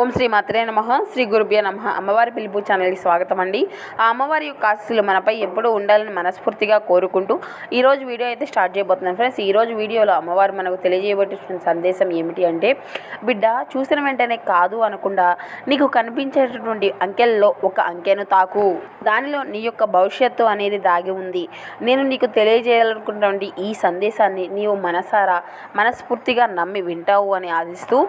ఓం శ్రీ మాత్రే నమః. శ్రీ గురుభ్యో నమః. అమ్మవారి పిలుపు ఛానల్కి స్వాగతం అండి. ఆ అమ్మవారి యొక్క ఆశీస్సులు మనపై ఎప్పుడూ ఉండాలని మనస్ఫూర్తిగా కోరుకుంటూ ఈరోజు వీడియో అయితే స్టార్ట్ చేయబోతున్నాను ఫ్రెండ్స్. ఈరోజు వీడియోలో అమ్మవారు మనకు తెలియజేయబడుతున్న సందేశం ఏమిటి అంటే, బిడ్డ చూసిన వెంటనే కాదు అనకుండా నీకు కనిపించేటటువంటి అంకెల్లో ఒక అంకెను తాకు. దానిలో నీ యొక్క భవిష్యత్తు అనేది దాగి ఉంది. నేను నీకు తెలియజేయాలనుకున్నటువంటి ఈ సందేశాన్ని నీవు మనస్ఫూర్తిగా నమ్మి వింటావు అని ఆశిస్తూ,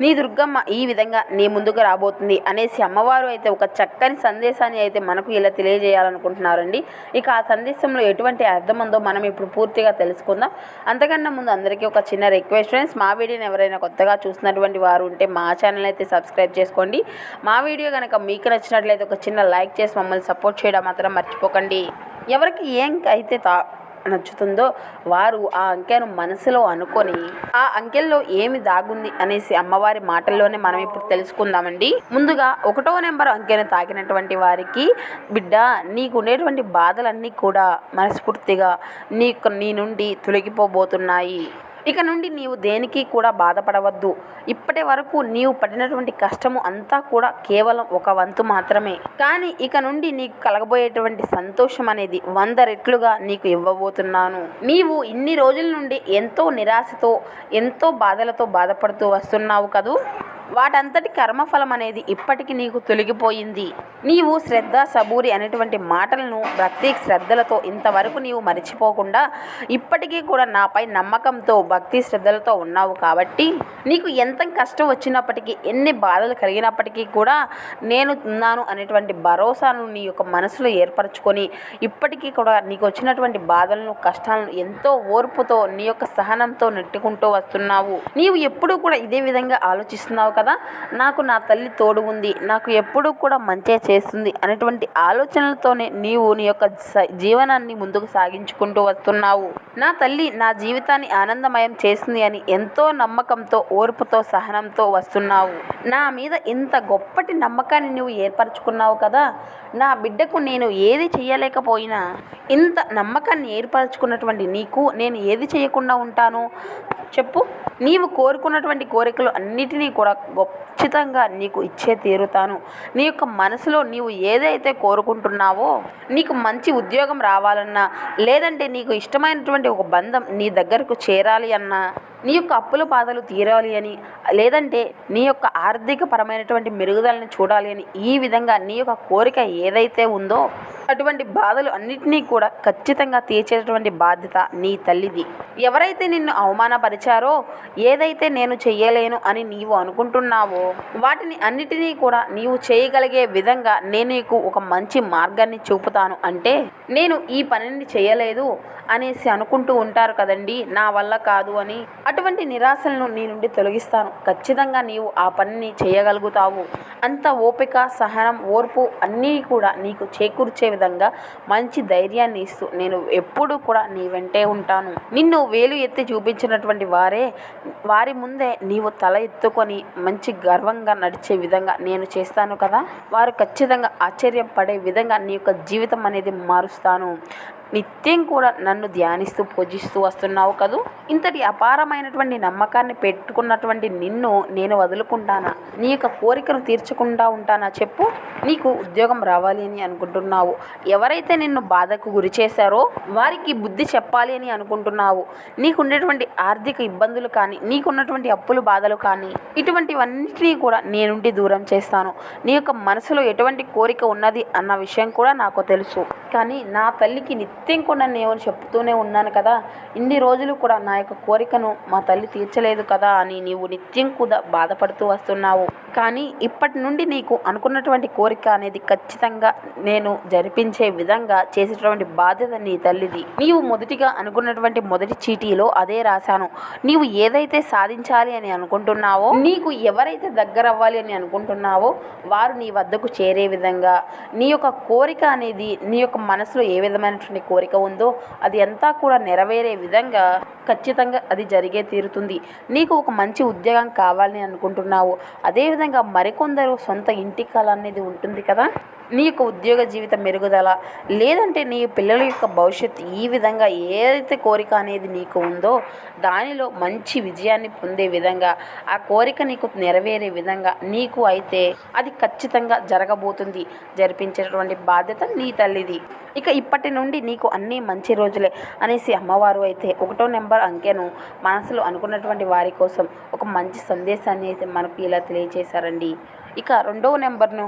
నీ దుర్గమ్మ ఈ విధంగా నీ ముందుకు రాబోతుంది అనేసి అమ్మవారు అయితే ఒక చక్కని సందేశాన్ని అయితే మనకు ఇలా తెలియజేయాలనుకుంటున్నారండి. ఇక ఆ సందేశంలో ఎటువంటి అర్థం ఉందో మనం ఇప్పుడు పూర్తిగా తెలుసుకుందాం. అంతకన్నా ముందు అందరికీ ఒక చిన్న రిక్వెస్ట్ ఫ్రెండ్స్, మా వీడియోని ఎవరైనా కొత్తగా చూసినటువంటి వారు ఉంటే మా ఛానల్ అయితే సబ్స్క్రైబ్ చేసుకోండి. మా వీడియో కనుక మీకు నచ్చినట్లయితే ఒక చిన్న లైక్ చేసి మమ్మల్ని సపోర్ట్ చేయడం మాత్రం మర్చిపోకండి. ఎవరికి ఏం అయితే నచ్చుతుందో వారు ఆ అంకెను మనసులో అనుకొని ఆ అంకెల్లో ఏమి దాగుంది అనేసి అమ్మవారి మాటల్లోనే మనం ఇప్పుడు తెలుసుకుందామండి. ముందుగా 1వ నెంబర్ అంకెను తాకినటువంటి వారికి, బిడ్డ నీకు ఉండేటువంటి బాధలన్నీ కూడా మనస్ఫూర్తిగా నీ నుండి తొలగిపోబోతున్నాయి. ఇక నుండి నీవు దేనికి కూడా బాధపడవద్దు. ఇప్పటి వరకు నీవు పడినటువంటి కష్టము అంతా కూడా కేవలం ఒక వంతు మాత్రమే. కానీ ఇక నుండి నీకు కలగబోయేటువంటి సంతోషం అనేది 100 రెట్లుగా నీకు ఇవ్వబోతున్నాను. నీవు ఇన్ని రోజుల నుండి ఎంతో నిరాశతో ఎంతో బాధలతో బాధపడుతూ వస్తున్నావు కదూ. వాటంతటి కర్మఫలం అనేది ఇప్పటికి నీకు తొలగిపోయింది. నీవు శ్రద్ధ సబూరి అనేటువంటి మాటలను భక్తి శ్రద్ధలతో ఇంతవరకు నీవు మరిచిపోకుండా ఇప్పటికీ కూడా నాపై నమ్మకంతో భక్తి శ్రద్ధలతో ఉన్నావు కాబట్టి నీకు ఎంత కష్టం వచ్చినప్పటికీ ఎన్ని బాధలు కలిగినప్పటికీ కూడా నేను ఉన్నాను అనేటువంటి భరోసాను నీ యొక్క మనసులో ఏర్పరచుకొని ఇప్పటికీ కూడా నీకు వచ్చినటువంటి బాధలను కష్టాలను ఎంతో ఓర్పుతో నీ యొక్క సహనంతో నెట్టుకుంటూ వస్తున్నావు. నీవు ఎప్పుడూ కూడా ఇదే విధంగా ఆలోచిస్తున్నావు కదా, నాకు నా తల్లి తోడు ఉంది, నాకు ఎప్పుడూ కూడా మంచి చేస్తుంది అనేటువంటి ఆలోచనలతోనే నీవు నీ యొక్క జీవనాన్ని ముందుకు సాగించుకుంటూ వస్తున్నావు. నా తల్లి నా జీవితాన్ని ఆనందమయం చేస్తుంది అని ఎంతో నమ్మకంతో ఓర్పుతో సహనంతో వస్తున్నావు. నా మీద ఇంత గొప్పటి నమ్మకాన్ని నువ్వు ఏర్పరచుకున్నావు కదా. నా బిడ్డకు నేను ఏది చేయలేకపోయినా ఇంత నమ్మకాన్ని ఏర్పరచుకున్నటువంటి నీకు నేను ఏది చేయకుండా ఉంటాను చెప్పు. నీవు కోరుకున్నటువంటి కోరికలు అన్నిటినీ కూడా ఖచ్చితంగా నీకు ఇచ్చే తీరుతాను. నీ యొక్క మనసులో నీవు ఏదైతే కోరుకుంటున్నావో, నీకు మంచి ఉద్యోగం రావాలన్నా, లేదంటే నీకు ఇష్టమైనటువంటి ఒక బంధం నీ దగ్గరకు చేరాలి అన్నా, నీ యొక్క అప్పుల బాధలు తీరాలి అని, లేదంటే నీ యొక్క ఆర్థిక పరమైనటువంటి మెరుగుదలను చూడాలి అని, ఈ విధంగా నీ యొక్క కోరిక ఏదైతే ఉందో అటువంటి బాధలు అన్నిటినీ కూడా ఖచ్చితంగా తీర్చేటటువంటి బాధ్యత నీ తల్లిది. ఎవరైతే నిన్ను అవమానపరిచారో, ఏదైతే నేను చెయ్యలేను అని నీవు అనుకుంటున్నావో వాటిని అన్నిటినీ కూడా నీవు చేయగలిగే విధంగా నేను నీకు ఒక మంచి మార్గాన్ని చూపుతాను. అంటే నేను ఈ పనిని చేయలేదు అనేసి అనుకుంటూ ఉంటారు కదండి, నా వల్ల కాదు అని. అటువంటి నిరాశలను నీ నుండి తొలగిస్తాను. ఖచ్చితంగా నీవు ఆ పనిని చేయగలుగుతావు. అంత ఓపిక సహనం ఓర్పు అన్నీ కూడా నీకు చేకూర్చే విధంగా మంచి ధైర్యాన్ని ఇస్తూ నేను ఎప్పుడూ కూడా నీ వెంటే ఉంటాను. నిన్ను వేలు ఎత్తి చూపించినటువంటి వారి ముందే నీవు తల ఎత్తుకొని మంచి గర్వంగా నడిచే విధంగా నేను చేస్తాను కదా. వారు ఖచ్చితంగా ఆశ్చర్యపడే విధంగా నీ యొక్క జీవితం అనేది మారుస్తాను. నిత్యం కూడా నన్ను ధ్యానిస్తూ పూజిస్తూ వస్తున్నావు కదూ. ఇంతటి అపారమైనటువంటి నమ్మకాన్ని పెట్టుకున్నటువంటి నిన్ను నేను వదులుకుంటానా? నీ యొక్క కోరికను తీర్చకుండా ఉంటానా చెప్పు. నీకు ఉద్యోగం రావాలి అని అనుకుంటున్నావు. ఎవరైతే నిన్ను బాధకు గురి చేశారో వారికి బుద్ధి చెప్పాలి అని అనుకుంటున్నావు. నీకున్నటువంటి ఆర్థిక ఇబ్బందులు కానీ, నీకున్నటువంటి అప్పులు బాధలు కానీ, ఇటువంటివన్నిటినీ కూడా నీ నుండి దూరం చేస్తాను. నీ యొక్క మనసులో ఎటువంటి కోరిక ఉన్నది అన్న విషయం కూడా నాకు తెలుసు. కానీ నా తల్లికి నిత్యం కూడా నేను చెప్తూనే ఉన్నాను కదా, ఇన్ని రోజులు కూడా నా యొక్క కోరికను మా తల్లి తీర్చలేదు కదా అని నీవు నిత్యం కూడా బాధపడుతూ వస్తున్నావు. కానీ ఇప్పటి నుండి నీకు అనుకున్నటువంటి కోరిక అనేది ఖచ్చితంగా నేను జరిపించే విధంగా చేసేటువంటి బాధ్యత నీ తల్లిది. నీవు మొదటిగా అనుకున్నటువంటి మొదటి చీటీలో అదే రాశాను. నీవు ఏదైతే సాధించాలి అని అనుకుంటున్నావో, నీకు ఎవరైతే దగ్గర అవ్వాలి అని అనుకుంటున్నావో వారు నీ వద్దకు చేరే విధంగా, నీ యొక్క కోరిక అనేది నీ యొక్క మనసులో ఏ విధమైనటువంటి కోరిక ఉందో అది అంతా కూడా నెరవేరే విధంగా ఖచ్చితంగా అది జరిగే తీరుతుంది. నీకు ఒక మంచి ఉద్యోగం కావాలని అనుకుంటున్నావు. అదేవిధంగా మరికొందరు సొంత ఇంటి కళ అనేది ఉంటుంది కదా, నీ యొక్క ఉద్యోగ జీవిత మెరుగుదల, లేదంటే నీ పిల్లల యొక్క భవిష్యత్తు, ఈ విధంగా ఏదైతే కోరిక అనేది నీకు ఉందో దానిలో మంచి విజయాన్ని పొందే విధంగా, ఆ కోరిక నీకు నెరవేరే విధంగా నీకు అయితే అది ఖచ్చితంగా జరగబోతుంది. జరిపించేటటువంటి బాధ్యత నీ తల్లిది. ఇక ఇప్పటి నుండి నీకు అన్నీ మంచి రోజులే అనేసి అమ్మవారు అయితే 1వ నెంబర్ అంకెను మనసులో అనుకున్నటువంటి వారి కోసం ఒక మంచి సందేశాన్ని అయితే మనకు ఇలా తెలియజేశారండి. ఇక 2వ నెంబర్ను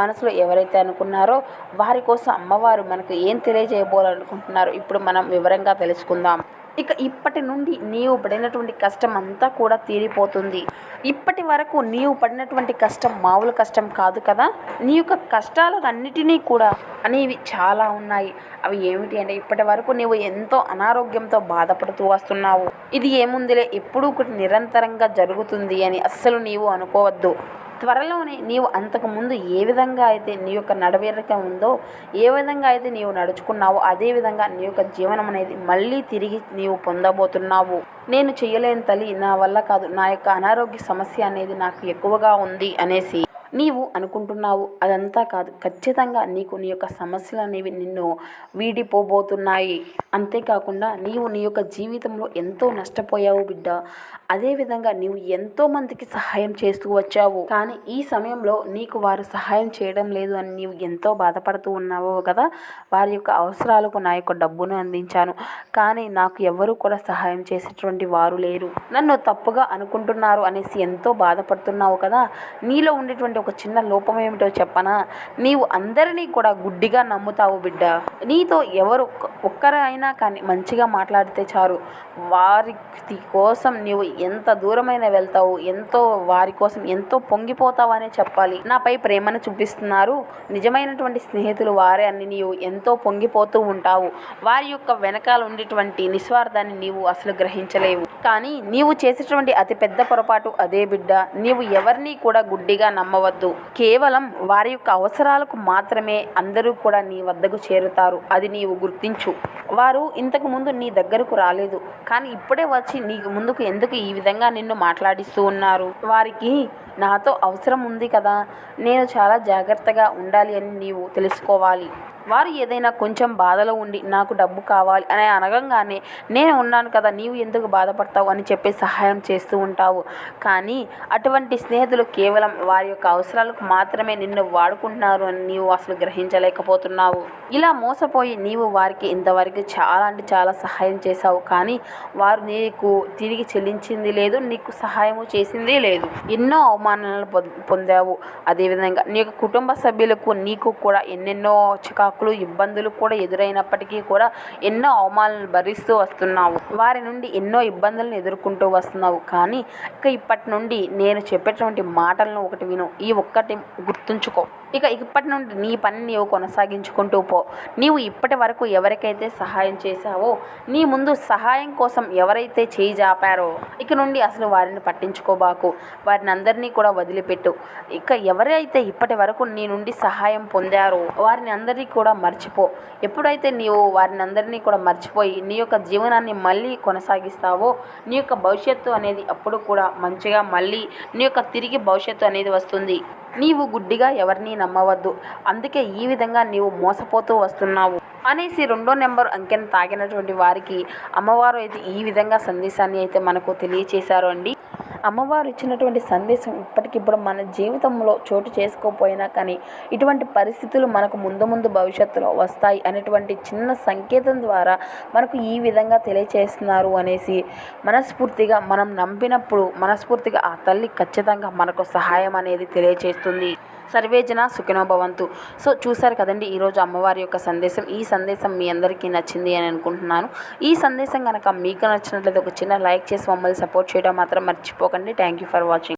మనసులో ఎవరైతే అనుకున్నారో వారి కోసం అమ్మవారు మనకు ఏం తెలియజేయబోవాలనుకుంటున్నారో ఇప్పుడు మనం వివరంగా తెలుసుకుందాం. ఇక ఇప్పటి నుండి నీవు పడినటువంటి కష్టం అంతా కూడా తీరిపోతుంది. ఇప్పటి వరకు నీవు పడినటువంటి కష్టం మామూలు కష్టం కాదు కదా. నీ యొక్క కష్టాలన్నిటినీ కూడా అనేవి చాలా ఉన్నాయి. అవి ఏమిటి అంటే, ఇప్పటి వరకు నీవు ఎంతో అనారోగ్యంతో బాధపడుతూ వస్తున్నావు. ఇది ఏముందిలే, ఎప్పుడూ ఒకటి నిరంతరంగా జరుగుతుంది అని అస్సలు నీవు అనుకోవద్దు. త్వరలోనే నీవు అంతకుముందు ఏ విధంగా అయితే నీ యొక్క నడవడిక ఉందో, ఏ విధంగా అయితే నీవు నడుచుకున్నావో అదే విధంగా నీ యొక్క జీవనం అనేది మళ్ళీ తిరిగి నీవు పొందబోతున్నావు. నేను చేయలేని తల్లి, నా వల్ల కాదు, నా యొక్క అనారోగ్య సమస్య అనేది నాకు ఎక్కువగా ఉంది అనేసి నీవు అనుకుంటున్నావు. అదంతా కాదు, ఖచ్చితంగా నీకు నీ యొక్క సమస్యలు అనేవి నిన్ను వీడిపోబోతున్నాయి. అంతేకాకుండా నీవు నీ యొక్క జీవితంలో ఎంతో నష్టపోయావు బిడ్డ. అదేవిధంగా నీవు ఎంతోమందికి సహాయం చేస్తూ వచ్చావు. కానీ ఈ సమయంలో నీకు వారు సహాయం చేయడం లేదు అని నీవు ఎంతో బాధపడుతూ ఉన్నావు కదా. వారి యొక్క అవసరాలకు నా యొక్క డబ్బును అందించాను, కానీ నాకు ఎవరు కూడా సహాయం చేసేటువంటి వారు లేరు, నన్ను తప్పుగా అనుకుంటున్నారు అనేసి ఎంతో బాధపడుతున్నావు కదా. నీలో ఉండేటువంటి ఒక చిన్న లోపం ఏమిటో చెప్పనా, నీవు అందరినీ కూడా గుడ్డిగా నమ్ముతావు బిడ్డ. నీతో ఎవరు ఒక్కరైనా కానీ మంచిగా మాట్లాడితే చాలు, వారి కోసం నీవు ఎంత దూరమైనా వెళ్తావు, ఎంతో వారి కోసం ఎంతో పొంగిపోతావు అనే చెప్పాలి. నాపై ప్రేమను చూపిస్తున్నారు, నిజమైనటువంటి స్నేహితులు వారే అని నీవు ఎంతో పొంగిపోతూ ఉంటావు. వారి యొక్క వెనకాల ఉండేటువంటి నిస్వార్థాన్ని నీవు అసలు గ్రహించలేవు. కానీ నీవు చేసేటువంటి అతి పెద్ద పొరపాటు అదే బిడ్డ. నీవు ఎవరిని కూడా గుడ్డిగా నమ్మవద్దు. కేవలం వారి యొక్క అవసరాలకు మాత్రమే అందరూ కూడా నీ వద్దకు చేరుతారు, అది నీవు గుర్తించు. వారు ఇంతకు ముందు నీ దగ్గరకు రాలేదు, కానీ ఇప్పుడే వచ్చి నీ ముందుకు ఎందుకు ఈ విధంగా నిన్ను మాట్లాడిస్తూ ఉన్నారు? వారికి నాతో అవసరం ఉంది కదా, నేను చాలా జాగ్రత్తగా ఉండాలి అని నీవు తెలుసుకోవాలి. వారు ఏదైనా కొంచెం బాధలో ఉండి నాకు డబ్బు కావాలి అని అనగానే నేను ఉన్నాను కదా, నీవు ఎందుకు బాధపడతావు అని చెప్పి సహాయం చేస్తూ ఉంటావు. కానీ అటువంటి స్నేహితులు కేవలం వారి యొక్క అవసరాలకు మాత్రమే నిన్ను వాడుకుంటున్నారు అని నీవు అసలు గ్రహించలేకపోతున్నావు. ఇలా మోసపోయి నీవు వారికి ఇంతవరకు చాలా అంటే చాలా సహాయం చేశావు, కానీ వారు నీకు తిరిగి చెల్లించింది లేదు, నీకు సహాయము చేసింది లేదు. ఎన్నో అవమానాలు పొందావు. అదేవిధంగా నీ యొక్క కుటుంబ సభ్యులకు నీకు కూడా ఎన్నెన్నో ఇబ్బందులు కూడా ఎదురైనప్పటికీ కూడా ఎన్నో అవమానాలను భరిస్తూ వస్తున్నావు. వారి నుండి ఎన్నో ఇబ్బందులను ఎదుర్కొంటూ వస్తున్నావు. కానీ ఇప్పటి నుండి నేను చెప్పేటువంటి మాటలను ఒకటి విను, ఈ ఒక్కటి గుర్తుంచుకో. ఇప్పటి నుండి నీ పని నీవు కొనసాగించుకుంటూ పో. నీవు ఇప్పటి వరకు ఎవరికైతే సహాయం చేశావో, నీ ముందు సహాయం కోసం ఎవరైతే చేయి జాపారో ఇక నుండి అసలు వారిని పట్టించుకోబాకు. వారిని అందరినీ కూడా వదిలిపెట్టు. ఎవరైతే ఇప్పటి వరకు నీ నుండి సహాయం పొందారో వారిని అందరినీ కూడా మర్చిపో. ఎప్పుడైతే నీవు వారిని అందరినీ కూడా మర్చిపోయి నీ యొక్క జీవనాన్ని మళ్ళీ కొనసాగిస్తావో, నీ యొక్క భవిష్యత్తు అనేది అప్పుడు కూడా మంచిగా మళ్ళీ నీ యొక్క తిరిగి భవిష్యత్తు అనేది వస్తుంది. నీవు గుడ్డిగా ఎవరిని నమ్మవద్దు, అందుకే ఈ విధంగా నీవు మోసపోతూ వస్తున్నావు అనేసి 2వ నెంబర్ అంకెను తాకినటువంటి వారికి అమ్మవారు అయితే ఈ విధంగా సందేశాన్ని అయితే మనకు తెలియచేశారు అండి. అమ్మవారు ఇచ్చినటువంటి సందేశం ఇప్పటికిప్పుడు మన జీవితంలో చోటు చేసుకోపోయినా కానీ ఇటువంటి పరిస్థితులు మనకు ముందు భవిష్యత్తులో వస్తాయి అనేటువంటి చిన్న సంకేతం ద్వారా మనకు ఈ విధంగా తెలియచేస్తున్నారు అనేసి మనస్ఫూర్తిగా మనం నమ్మినప్పుడు మనస్ఫూర్తిగా ఆ తల్లి ఖచ్చితంగా మనకు సహాయం అనేది తెలియచేస్తుంది. సర్వేజన సుఖినో భవంతు. సో చూశారు కదండి ఈరోజు అమ్మవారి యొక్క సందేశం. ఈ సందేశం మీ అందరికీ నచ్చింది అని అనుకుంటున్నాను. ఈ సందేశం కనుక మీకు నచ్చినట్లయితే ఒక చిన్న లైక్ చేసి మమ్మల్ని సపోర్ట్ చేయడం మాత్రం మర్చిపోకండి. Thank you for watching.